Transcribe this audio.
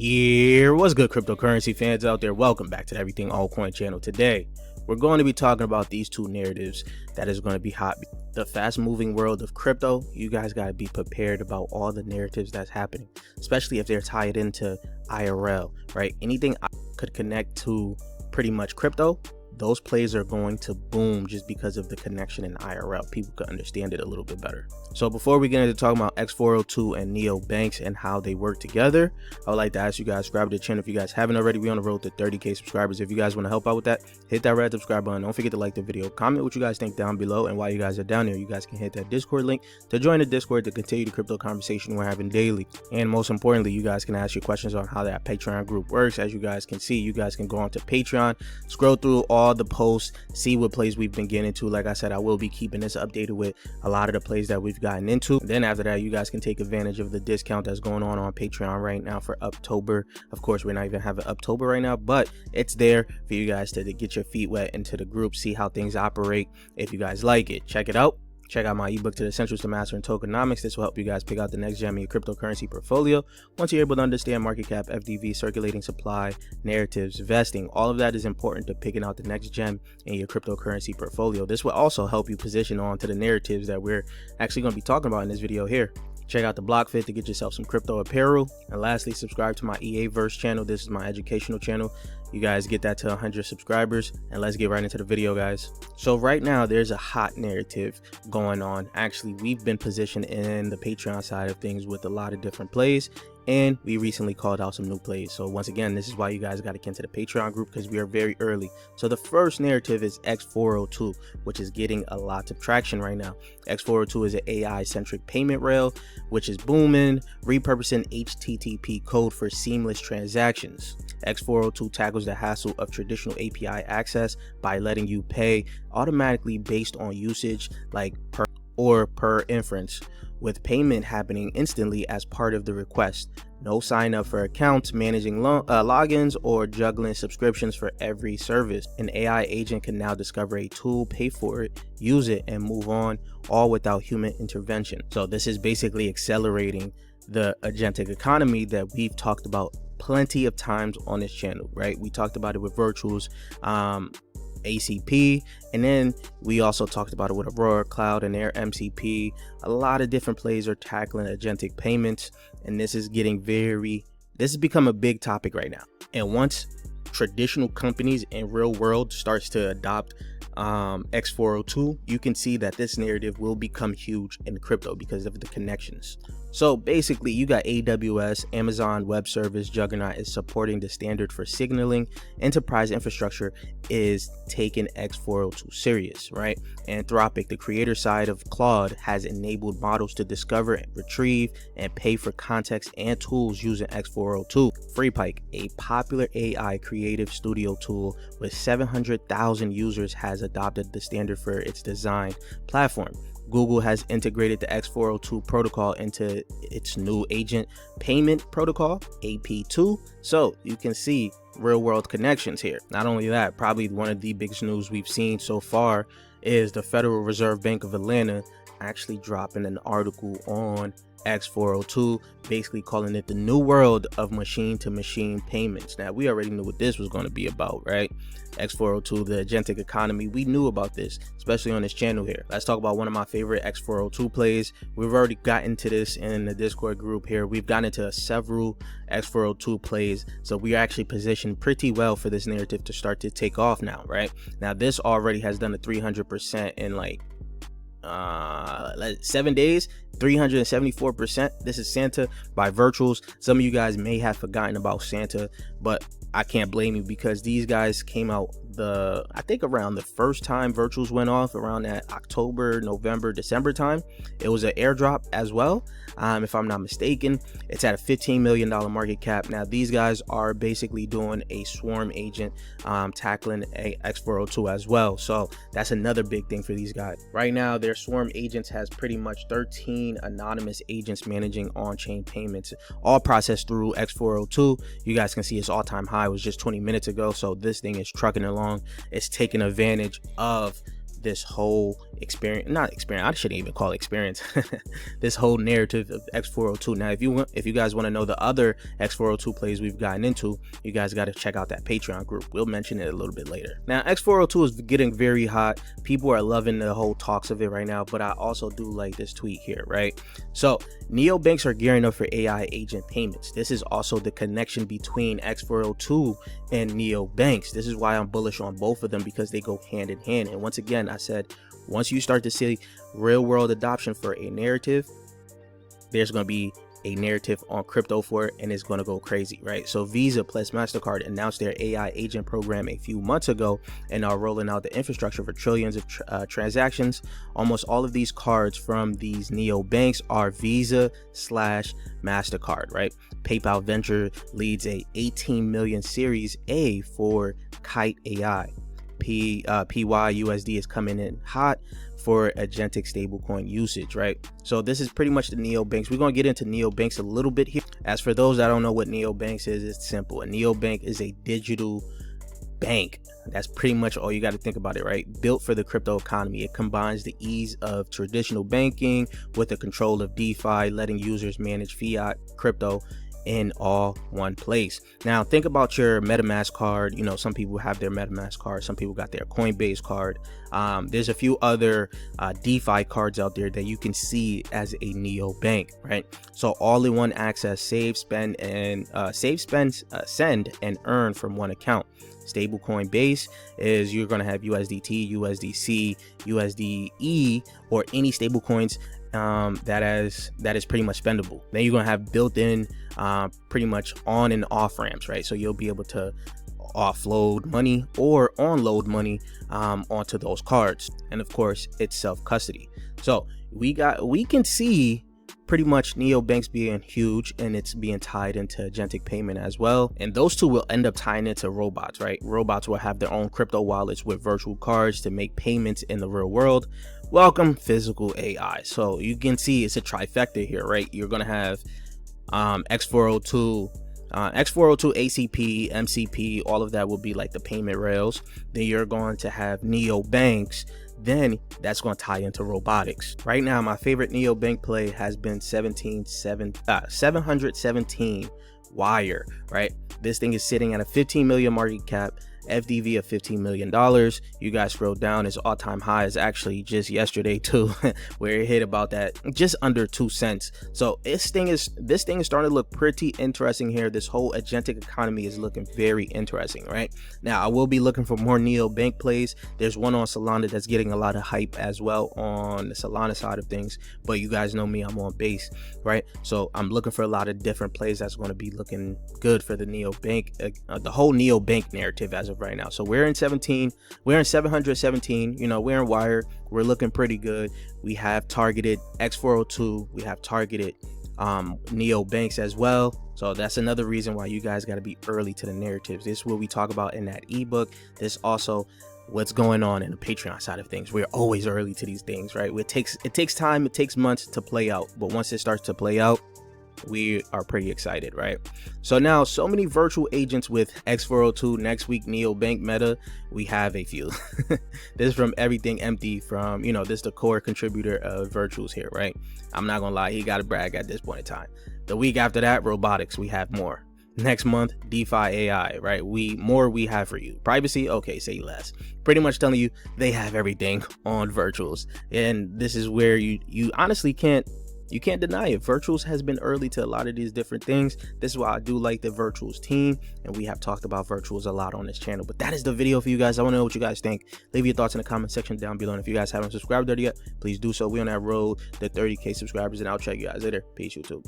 Yeah, what's good, cryptocurrency fans out there? Welcome back to the Everything Altcoin channel. Today, we're going to be talking about these two narratives that is going to be hot. The fast-moving world of crypto, you guys got to be prepared about all the narratives that's happening, especially if they're tied into IRL, right? Anything could connect to pretty much crypto. Those plays are going to boom just because of the connection in IRL. People could understand it a little bit better. So before we get into talking about X402 and neobanks and how they work together, I would like to ask you guys, subscribe to the channel if you guys haven't already. We're on the road to 30K subscribers. If you guys want to help out with that, hit that red subscribe button. Don't forget to like the video, comment what you guys think down below. And while you guys are down there, you guys can hit that Discord link to join the Discord to continue the crypto conversation we're having daily. And most importantly, you guys can ask your questions on how that Patreon group works. As you guys can see, you guys can go onto Patreon, scroll through all the posts, see what plays we've been getting into. Like I said, I will be keeping this updated with a lot of the plays that we've gotten into. Then after that, you guys can take advantage of the discount that's going on Patreon right now for October. Of course, we're not even having October right now, but it's there for you guys to get your feet wet into the group, see how things operate. If you guys like it, check it out. Check out my ebook to the Essentials to Mastering Tokenomics. This will help you guys pick out the next gem in your cryptocurrency portfolio. Once you're able to understand market cap, FDV, circulating supply, narratives, vesting, all of that is important to picking out the next gem in your cryptocurrency portfolio. This will also help you position on to the narratives that we're actually going to be talking about in this video here. Check out the block fit to get yourself some crypto apparel. And lastly, subscribe to my EAverse channel. This is my educational channel. You guys get that to 100 subscribers, and let's get right into the video, guys. So right now there's a hot narrative going on. Actually, we've been positioned in the Patreon side of things with a lot of different plays, and we recently called out some new plays. So once again, this is why you guys got to get into the Patreon group, because we are very early. So the first narrative is X402, which is getting a lot of traction right now. X402 is an AI centric payment rail which is booming, repurposing HTTP code for seamless transactions. X402 tackles the hassle of traditional API access by letting you pay automatically based on usage, like per inference, with payment happening instantly as part of the request. No sign up for accounts, managing logins, or juggling subscriptions for every service. An AI agent can now discover a tool, pay for it, use it, and move on, all without human intervention. So this is basically accelerating the agentic economy that we've talked about plenty of times on this channel, right? We talked about it with Virtuals, ACP, and then we also talked about it with Aurora Cloud and their MCP. A lot of different plays are tackling agentic payments, and this is become a big topic right now. And once traditional companies in real world starts to adopt X402, you can see that this narrative will become huge in crypto because of the connections. So basically, you got AWS, Amazon Web Service Juggernaut is supporting the standard for signaling. Enterprise infrastructure is taking X402 serious, right? Anthropic, the creator side of Claude, has enabled models to discover, retrieve, and pay for context and tools using X402. FreePike, a popular AI creative studio tool with 700,000 users, has adopted the standard for its design platform. Google has integrated the X402 protocol into its new agent payment protocol, AP2. So you can see real world connections here. Not only that, probably one of the biggest news we've seen so far is the Federal Reserve Bank of Atlanta actually dropping an article on X402, basically calling it the new world of machine-to-machine payments. Now, we already knew what this was going to be about, right? X402, the agentic economy. We knew about this, especially on this channel here. Let's talk about one of my favorite X402 plays. We've already gotten to this in the Discord group here. We've gotten into several X402 plays, so we are actually positioned pretty well for this narrative to start to take off now, right? Now, this already has done a 300% in like 7 days, 374%. This is Santa by Virtuals. Some of you guys may have forgotten about Santa, but I can't blame you, because these guys came out I think around the first time Virtuals went off, around that October, November, December time. It was an airdrop as well, if I'm not mistaken. It's at a $15 million market cap. Now these guys are basically doing a swarm agent, tackling a X402 as well. So that's another big thing for these guys right now. Their swarm agents has pretty much 13 anonymous agents managing on-chain payments, all processed through X402. You guys can see its all-time high was just 20 minutes ago. So this thing is trucking along. It's taking advantage of this whole not experience, I shouldn't even call it experience, this whole narrative of X402. Now, if you guys want to know the other X402 plays we've gotten into, you guys got to check out that Patreon group. We'll mention it a little bit later. Now, X402 is getting very hot. People are loving the whole talks of it right now, but I also do like this tweet here, right? So neobanks are gearing up for AI agent payments. This is also the connection between X402 and neobanks. This is why I'm bullish on both of them, because they go hand in hand. And once again, I said, once you start to see real world adoption for a narrative, there's going to be a narrative on crypto for it, and it's going to go crazy, right? So Visa plus MasterCard announced their AI agent program a few months ago and are rolling out the infrastructure for trillions of transactions. Almost all of these cards from these neobanks are Visa / MasterCard, right? PayPal Venture leads a 18 million Series A for Kite AI. PYUSD is coming in hot for agentic stablecoin usage, right? So this is pretty much the neobanks. We're going to get into neobanks a little bit here. As for those that don't know what neobanks is, it's simple. A neobank is a digital bank. That's pretty much all you got to think about it, right? Built for the crypto economy. It combines the ease of traditional banking with the control of DeFi, letting users manage fiat crypto in all one place. Now think about your MetaMask card. You know, some people have their MetaMask card, some people got their Coinbase card. There's a few other DeFi cards out there that you can see as a neobank, right? So all-in-one access, save, spend, send and earn from one account. Stablecoin base is you're going to have USDT, USDC, USDE, or any stablecoins that is pretty much spendable. Then you're going to have built-in pretty much on and off ramps, right? So you'll be able to offload money or onload money onto those cards, and of course it's self-custody. So we can see pretty much neobanks being huge, and it's being tied into agentic payment as well, and those two will end up tying into robots, right? Robots will have their own crypto wallets with virtual cards to make payments in the real world. Welcome physical AI. So you can see it's a trifecta here, right? You're gonna have X402 ACP, MCP, all of that will be like the payment rails. Then you're going to have neobanks. Then that's going to tie into robotics. Right now, my favorite neobank play has been 717 Wire, right? This thing is sitting at a 15 million market cap, FDV of $15 million. You guys scroll down, its all-time high is actually just yesterday too, where it hit about that, just under 2 cents. So this thing is starting to look pretty interesting here. This whole agentic economy is looking very interesting, right? Now I will be looking for more neobank plays. There's one on Solana that's getting a lot of hype as well on the Solana side of things, but you guys know me, I'm on base, right? So I'm looking for a lot of different plays that's going to be looking good for the neobank, the whole neobank narrative as of right now. So we're in 717, you know, we're in Wire, we're looking pretty good. We have targeted X402, we have targeted neobanks as well. So that's another reason why you guys got to be early to the narratives. This is what we talk about in that ebook. This also what's going on in the Patreon side of things. We're always early to these things, right? It takes time, it takes months to play out, but once it starts to play out, we are pretty excited, right? So now, so many virtual agents with X402, next week neobank meta, we have a few. This is from Everything Empty, from, you know, this is the core contributor of virtuals here, right? I'm not gonna lie, he got to brag at this point in time. The week after that, robotics, we have more. Next month, DeFi AI, right? We have for you. Privacy, okay, say less. Pretty much telling you they have everything on virtuals, and this is where you honestly can't deny it. Virtuals has been early to a lot of these different things. This is why I do like the virtuals team, and we have talked about virtuals a lot on this channel. But that is the video for you guys. I want to know what you guys think. Leave your thoughts in the comment section down below, and if you guys haven't subscribed already yet, please do so. We're on that road to 30K subscribers, and I'll check you guys later. Peace, YouTube.